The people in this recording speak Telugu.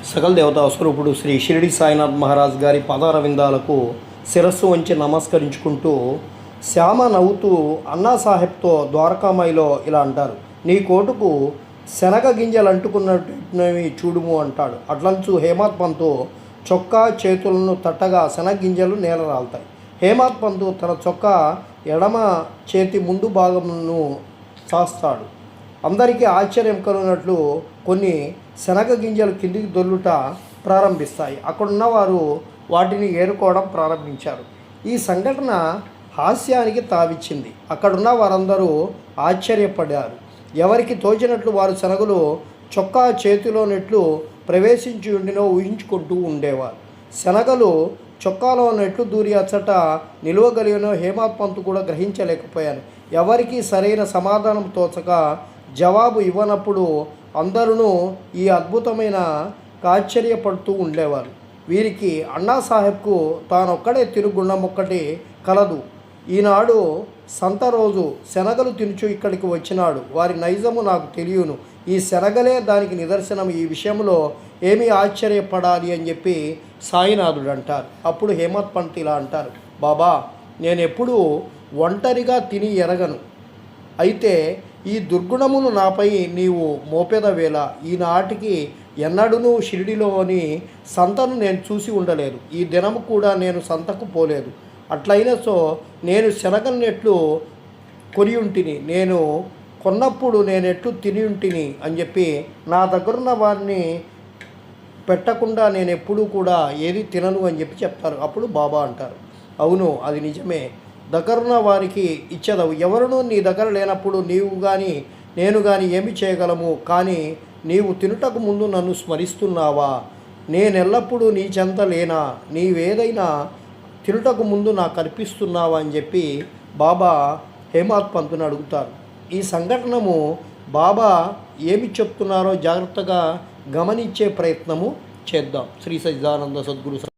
సకల దేవతా స్వరూపుడు శ్రీ షిరిడి సాయినాథ్ మహారాజ్ గారి పాదారవిందాలకు శిరస్సు వంచి నమస్కరించుకుంటూ శ్యామ నవ్వుతూ అన్నాసాహెబ్తో ద్వారకామాయిలో ఇలా అంటారు, నీ కోటుకు శనగ గింజలు అంటుకున్నవి చూడుము అంటాడు. అట్లంచు హేమాత్ పంతు చొక్కా చేతులను తట్టగా శనగ గింజలు నేల రాలుతాయి. హేమాత్ పంతు తన చొక్కా ఎడమ చేతి ముందు భాగమును చాస్తాడు. అందరికీ ఆశ్చర్యం కలిగినట్లు కొన్ని శనగ గింజలు కిందికి దొల్లుట ప్రారంభిస్తాయి. అక్కడున్న వారు వాటిని ఏరుకోవడం ప్రారంభించారు. ఈ సంఘటన హాస్యానికి తావిచ్చింది. అక్కడున్న వారందరూ ఆశ్చర్యపడ్డారు. ఎవరికి తోచినట్లు వారు శనగలు చొక్కా చేతిలో నెట్లు ప్రవేశించి ఉండినో ఊహించుకుంటూ ఉండేవారు. శనగలు చొక్కాలో నెట్లు దూరి అచ్చట నిలువగలిగినో హేమాత్ పంతు కూడా గ్రహించలేకపోయాను. ఎవరికి సరైన సమాధానం తోచక జవాబు ఇవ్వనప్పుడు అందరూ ఈ అద్భుతమైన ఆశ్చర్యపడుతూ ఉండేవారు. వీరికి అన్నాసాహెబ్కు తానొక్కడే తిరుగుండం ఒక్కటి కలదు. ఈనాడు సంత రోజు శనగలు తినుచు ఇక్కడికి వచ్చినాడు. వారి నైజము నాకు తెలియను. ఈ శనగలే దానికి నిదర్శనం. ఈ విషయంలో ఏమీ ఆశ్చర్యపడాలి అని చెప్పి సాయినాథుడు అంటారు. అప్పుడు హేమత్ పంత్ ఇలా అంటారు, బాబా, నేను ఎప్పుడూ ఒంటరిగా తిని ఎరగను. అయితే ఈ దుర్గుణమును నాపై నీవు మోపెదవేళ ఈనాటికి ఎన్నడూనూ షిరిడిలోని సంతను నేను చూసి ఉండలేదు. ఈ దినము కూడా నేను సంతకు పోలేదు. అట్లయినా నేను శనగలనెట్లు కొని ఉంటిని, నేను కొన్నప్పుడు నేనెట్లు తిని ఉంటిని అని చెప్పి నా దగ్గరున్న వారిని పెట్టకుండా నేను ఎప్పుడూ కూడా ఏది తినను అని చెప్పి చెప్తారు. అప్పుడు బాబా అంటారు, అవును, అది నిజమే. దగ్గరున్న వారికి ఇచ్చేదవు. ఎవరునూ నీ దగ్గర లేనప్పుడు నీవు కానీ నేను కానీ ఏమి చేయగలము? కానీ నీవు తినుటకు ముందు నన్ను స్మరిస్తున్నావా? నేనెల్లప్పుడూ నీ చెంత లేనా? నీవేదైనా తినుటకు ముందు నాకు కనిపిస్తున్నావా అని చెప్పి బాబా హేమాత్ పంతుని అడుగుతారు. ఈ సంఘటనము బాబా ఏమి చెప్తున్నారో జాగ్రత్తగా గమనించే ప్రయత్నము చేద్దాం. శ్రీ సచ్చిదానంద సద్గురు